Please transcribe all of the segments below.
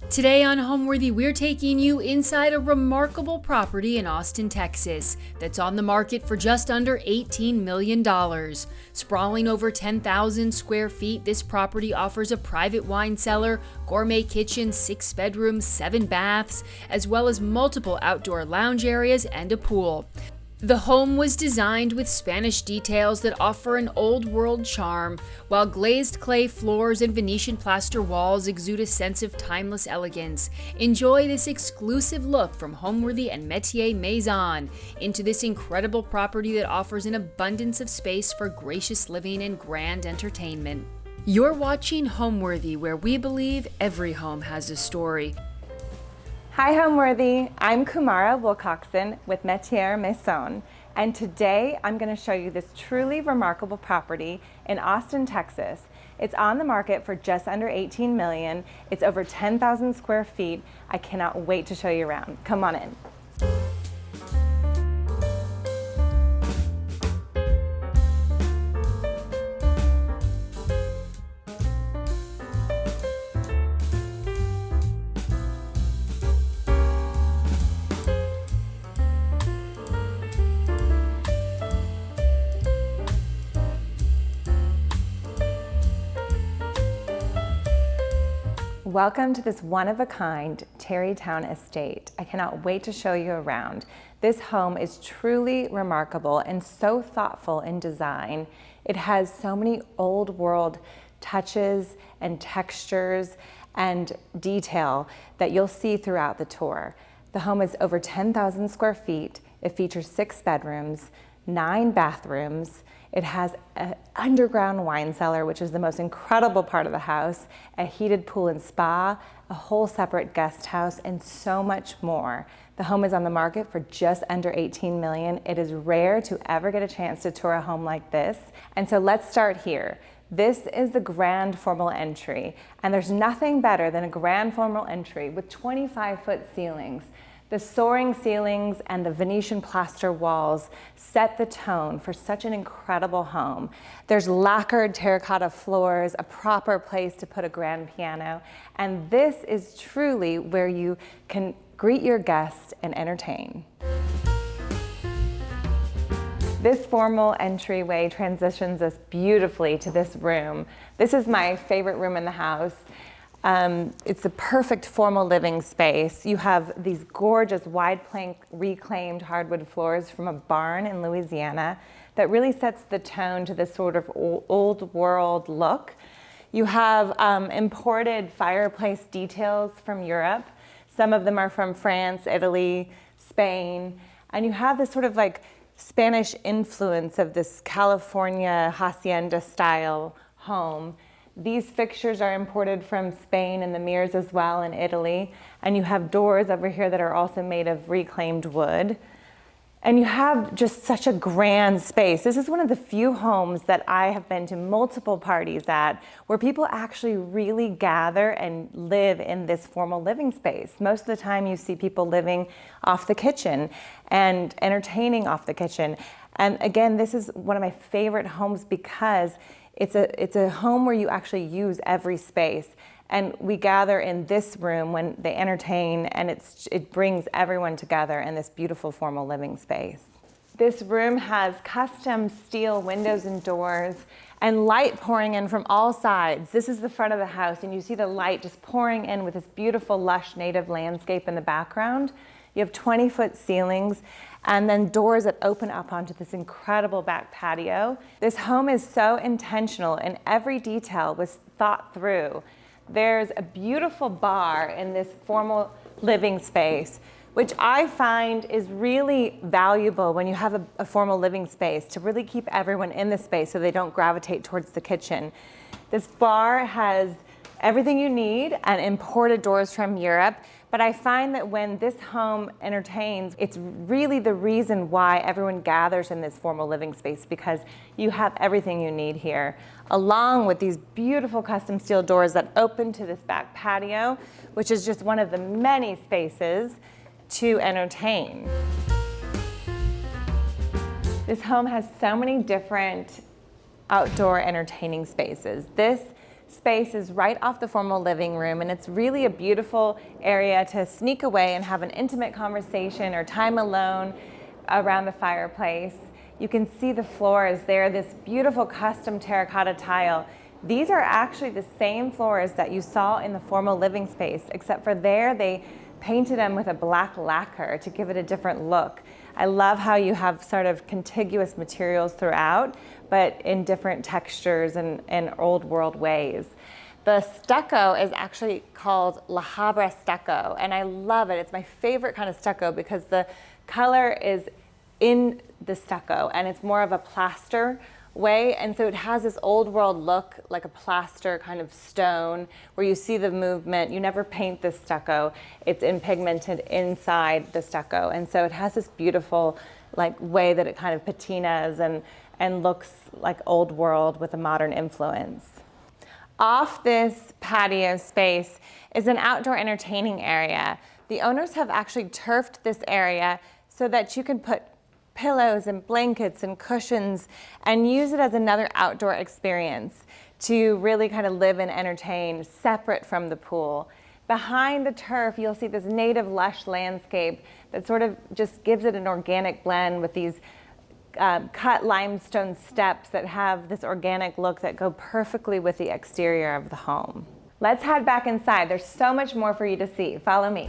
Today on Homeworthy, we're taking you inside a remarkable property in Austin, Texas, that's on the market for just under $18 million. Sprawling over 10,000 square feet, this property offers a private wine cellar, gourmet kitchen, 6 bedrooms, 7 baths, as well as multiple outdoor lounge areas and a pool. The home was designed with Spanish details that offer an old-world charm, while glazed clay floors and Venetian plaster walls exude a sense of timeless elegance. Enjoy this exclusive look from Homeworthy and Metier Mason into this incredible property that offers an abundance of space for gracious living and grand entertainment. You're watching Homeworthy, where we believe every home has a story. Hi Homeworthy, I'm Kumara Wilcoxon with Metier Mason, and today I'm going to show you this truly remarkable property in Austin, Texas. It's on the market for just under $18 million. It's over 10,000 square feet. I cannot wait to show you around. Come on in. Welcome to this one-of-a-kind Terrytown estate. I cannot wait to show you around. This home is truly remarkable and so thoughtful in design. It has so many old world touches and textures and detail that you'll see throughout the tour. The home is over 10,000 square feet. It features 6 bedrooms, 9 bathrooms. It has an underground wine cellar, which is the most incredible part of the house, a heated pool and spa, a whole separate guest house, and so much more. The home is on the market for just under $18 million. It is rare to ever get a chance to tour a home like this. And so let's start here. This is the grand formal entry, and there's nothing better than a grand formal entry with 25-foot ceilings. The soaring ceilings and the Venetian plaster walls set the tone for such an incredible home. There's lacquered terracotta floors, a proper place to put a grand piano, and this is truly where you can greet your guests and entertain. This formal entryway transitions us beautifully to this room. This is my favorite room in the house. It's the perfect formal living space. You have these gorgeous wide plank reclaimed hardwood floors from a barn in Louisiana that really sets the tone to this sort of old world look. You have imported fireplace details from Europe. Some of them are from France, Italy, Spain. And you have this sort of like Spanish influence of this California hacienda style home. These fixtures are imported from Spain, and the mirrors as well in Italy. And you have doors over here that are also made of reclaimed wood. And you have just such a grand space. This is one of the few homes that I have been to multiple parties at where people actually really gather and live in this formal living space. Most of the time you see people living off the kitchen and entertaining off the kitchen. And again, this is one of my favorite homes because it's a home where you actually use every space. And we gather in this room when they entertain, and it brings everyone together in this beautiful formal living space. This room has custom steel windows and doors and light pouring in from all sides. This is the front of the house, and you see the light just pouring in with this beautiful lush native landscape in the background. You have 20-foot ceilings and then doors that open up onto this incredible back patio. This home is so intentional, and every detail was thought through. There's a beautiful bar in this formal living space, which I find is really valuable when you have a formal living space, to really keep everyone in the space so they don't gravitate towards the kitchen. This bar has everything you need and imported doors from Europe. But I find that when this home entertains, it's really the reason why everyone gathers in this formal living space, because you have everything you need here, along with these beautiful custom steel doors that open to this back patio, which is just one of the many spaces to entertain. This home has so many different outdoor entertaining spaces. This space is right off the formal living room, and it's really a beautiful area to sneak away and have an intimate conversation or time alone around the fireplace. You can see the floors there, this beautiful custom terracotta tile. These are actually the same floors that you saw in the formal living space, except for there they painted them with a black lacquer to give it a different look. I love how you have sort of contiguous materials throughout, but in different textures and old world ways. The stucco is actually called La Habra stucco, and I love it. It's my favorite kind of stucco because the color is in the stucco and it's more of a plaster way, and so it has this old world look, like a plaster kind of stone where you see the movement. You never paint this stucco. It's pigmented inside the stucco, and so it has this beautiful like way that it kind of patinas and looks like old world with a modern influence. Off this patio space is an outdoor entertaining area. The owners have actually turfed this area so that you can put pillows and blankets and cushions and use it as another outdoor experience to really kind of live and entertain separate from the pool. Behind the turf, you'll see this native lush landscape that sort of just gives it an organic blend with these cut limestone steps that have this organic look that go perfectly with the exterior of the home. Let's head back inside. There's so much more for you to see. Follow me.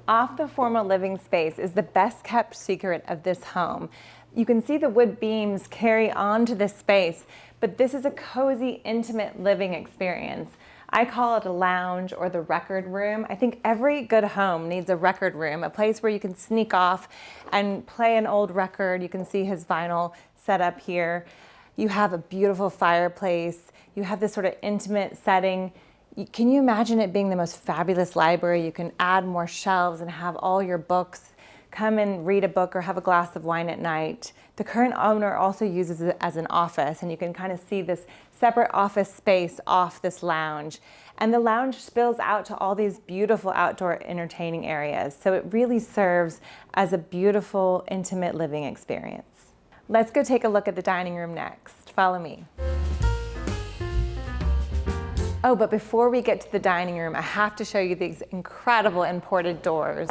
Off the formal living space is the best kept secret of this home. You can see the wood beams carry on to this space, but this is a cozy, intimate living experience. I call it a lounge or the record room. I think every good home needs a record room, a place where you can sneak off and play an old record. You can see his vinyl set up here. You have a beautiful fireplace. You have this sort of intimate setting. Can you imagine it being the most fabulous library? You can add more shelves and have all your books. Come and read a book or have a glass of wine at night. The current owner also uses it as an office, and you can kind of see this separate office space off this lounge. And the lounge spills out to all these beautiful outdoor entertaining areas. So it really serves as a beautiful, intimate living experience. Let's go take a look at the dining room next. Follow me. Oh, but before we get to the dining room, I have to show you these incredible imported doors.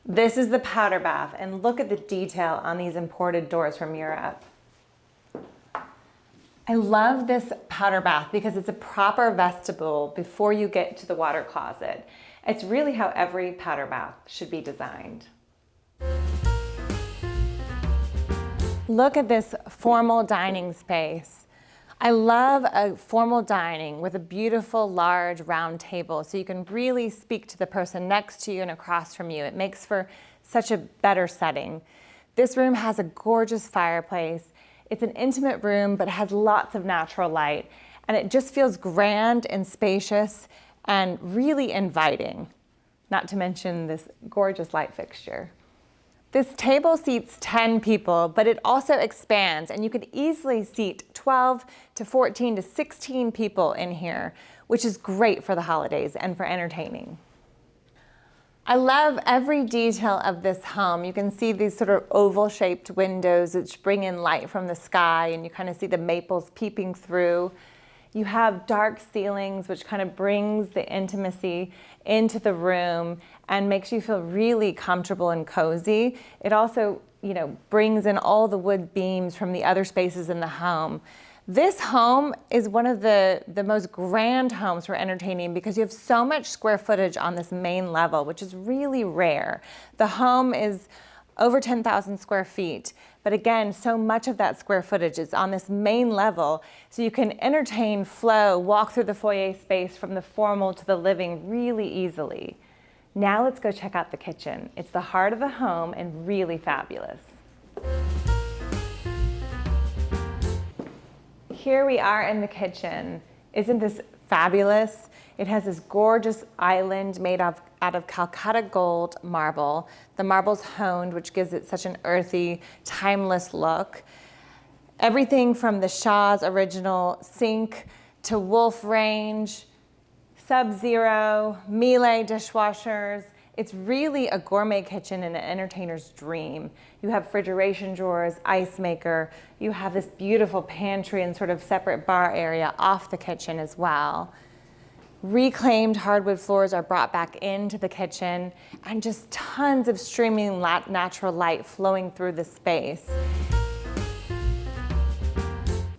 This is the powder bath, and look at the detail on these imported doors from Europe. I love this powder bath because it's a proper vestibule before you get to the water closet. It's really how every powder bath should be designed. Look at this formal dining space. I love a formal dining with a beautiful large round table so you can really speak to the person next to you and across from you. It makes for such a better setting. This room has a gorgeous fireplace. It's an intimate room but has lots of natural light, and it just feels grand and spacious and really inviting, not to mention this gorgeous light fixture. This table seats 10 people, but it also expands, and you could easily seat 12 to 14 to 16 people in here, which is great for the holidays and for entertaining. I love every detail of this home. You can see these sort of oval-shaped windows which bring in light from the sky, and you kind of see the maples peeping through. You have dark ceilings, which kind of brings the intimacy into the room and makes you feel really comfortable and cozy. It also, brings in all the wood beams from the other spaces in the home. This home is one of the most grand homes for entertaining because you have so much square footage on this main level, which is really rare. The home is over 10,000 square feet. But again, so much of that square footage is on this main level, so you can entertain, flow, walk through the foyer space from the formal to the living really easily. Now let's go check out the kitchen. It's the heart of the home and really fabulous. Here we are in the kitchen. Isn't this fabulous? It has this gorgeous island made out of Calcutta gold marble. The marble's honed, which gives it such an earthy, timeless look. Everything from the Shaw's original sink to Wolf range, Sub-Zero, Miele dishwashers, It's really a gourmet kitchen and an entertainer's dream. You have refrigeration drawers, ice maker, you have this beautiful pantry and sort of separate bar area off the kitchen as well. Reclaimed hardwood floors are brought back into the kitchen, and just tons of streaming natural light flowing through the space.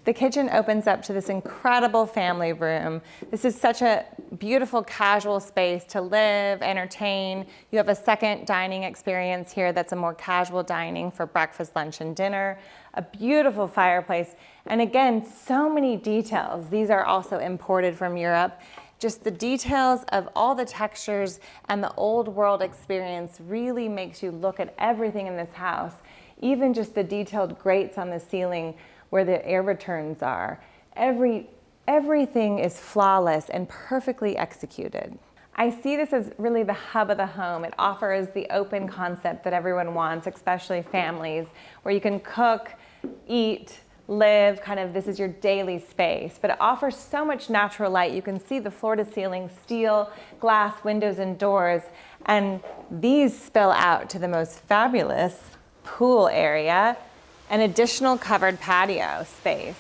The kitchen opens up to this incredible family room. This is such a beautiful casual space to live, entertain. You have a second dining experience here that's a more casual dining for breakfast, lunch, and dinner. A beautiful fireplace. And again, so many details. These are also imported from Europe. Just the details of all the textures and the old world experience really makes you look at everything in this house. Even just the detailed grates on the ceiling where the air returns are. Everything is flawless and perfectly executed. I see this as really the hub of the home. It offers the open concept that everyone wants, especially families, where you can cook, eat, live, kind of this is your daily space. But it offers so much natural light. You can see the floor to ceiling steel, glass, windows, and doors. And these spill out to the most fabulous pool area, an additional covered patio space.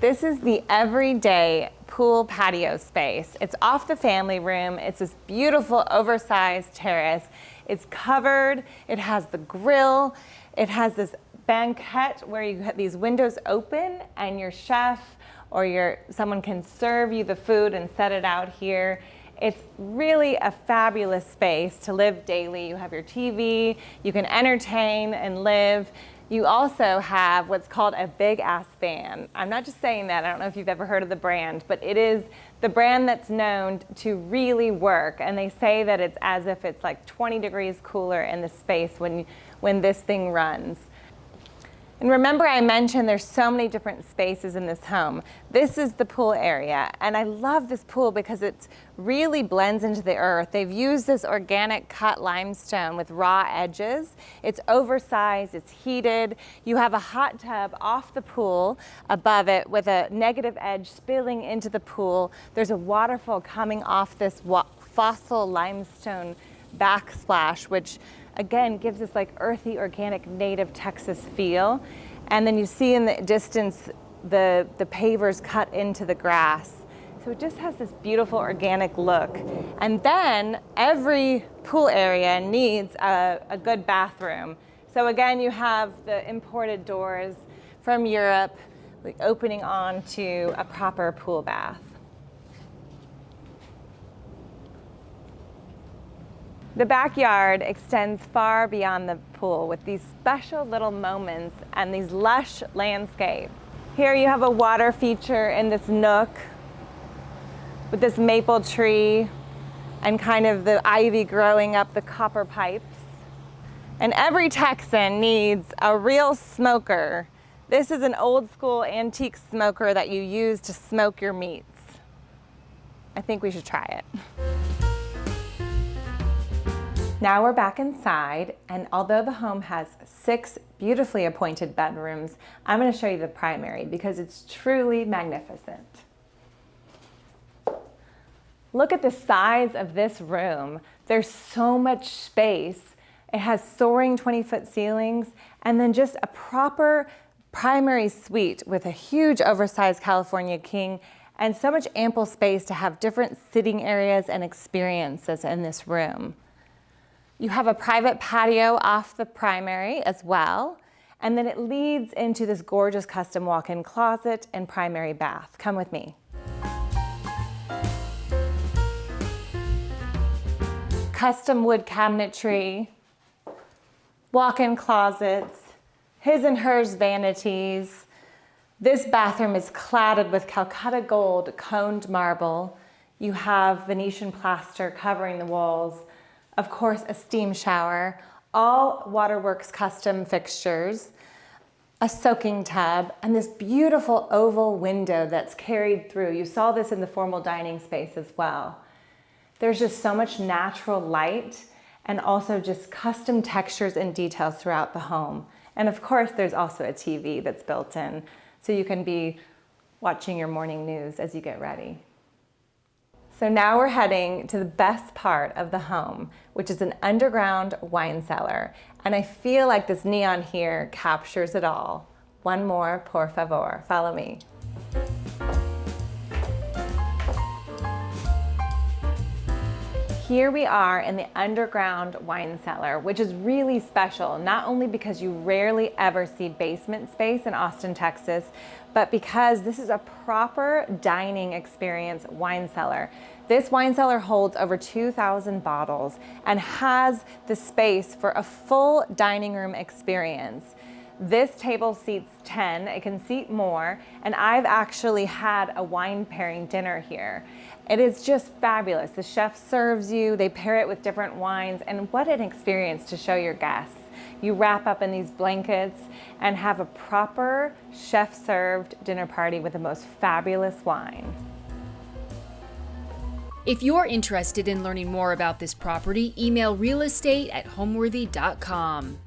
This is the everyday pool patio space. It's off the family room. It's this beautiful oversized terrace. It's covered. It has the grill. It has this banquette where you have these windows open and your chef or someone can serve you the food and set it out here. It's really a fabulous space to live daily. You have your TV, you can entertain and live. You also have what's called a big ass fan. I'm not just saying that, I don't know if you've ever heard of the brand, but it is the brand that's known to really work. And they say that it's as if it's like 20 degrees cooler in the space when this thing runs. And remember I mentioned there's so many different spaces in this home. This is the pool area, and I love this pool because it really blends into the earth. They've used this organic cut limestone with raw edges. It's oversized, it's heated. You have a hot tub off the pool above it with a negative edge spilling into the pool. There's a waterfall coming off this fossil limestone backsplash, which again gives this like earthy, organic, native Texas feel. And then you see in the distance the pavers cut into the grass. So it just has this beautiful organic look. And then every pool area needs a good bathroom. So again, you have the imported doors from Europe opening onto a proper pool bath. The backyard extends far beyond the pool with these special little moments and these lush landscapes. Here you have a water feature in this nook with this maple tree and kind of the ivy growing up the copper pipes. And every Texan needs a real smoker. This is an old school antique smoker that you use to smoke your meats. I think we should try it. Now we're back inside, and although the home has 6 beautifully appointed bedrooms, I'm going to show you the primary because it's truly magnificent. Look at the size of this room. There's so much space. It has soaring 20-foot ceilings and then just a proper primary suite with a huge oversized California king and so much ample space to have different sitting areas and experiences in this room. You have a private patio off the primary as well, and then it leads into this gorgeous custom walk-in closet and primary bath. Come with me. Custom wood cabinetry, walk-in closets, his and hers vanities. This bathroom is cladded with Calcutta gold coned marble. You have Venetian plaster covering the walls. Of course, a steam shower, all Waterworks custom fixtures, a soaking tub, and this beautiful oval window that's carried through. You saw this in the formal dining space as well. There's just so much natural light and also just custom textures and details throughout the home. And of course, there's also a TV that's built in, so you can be watching your morning news as you get ready. So now we're heading to the best part of the home, which is an underground wine cellar. And I feel like this neon here captures it all. One more, por favor, follow me. Here we are in the underground wine cellar, which is really special, not only because you rarely ever see basement space in Austin, Texas, but because this is a proper dining experience wine cellar. This wine cellar holds over 2,000 bottles and has the space for a full dining room experience. This table seats 10, it can seat more, and I've actually had a wine pairing dinner here. It is just fabulous. The chef serves you, they pair it with different wines, and what an experience to show your guests. You wrap up in these blankets and have a proper chef-served dinner party with the most fabulous wine. If you're interested in learning more about this property, email realestate@homeworthy.com.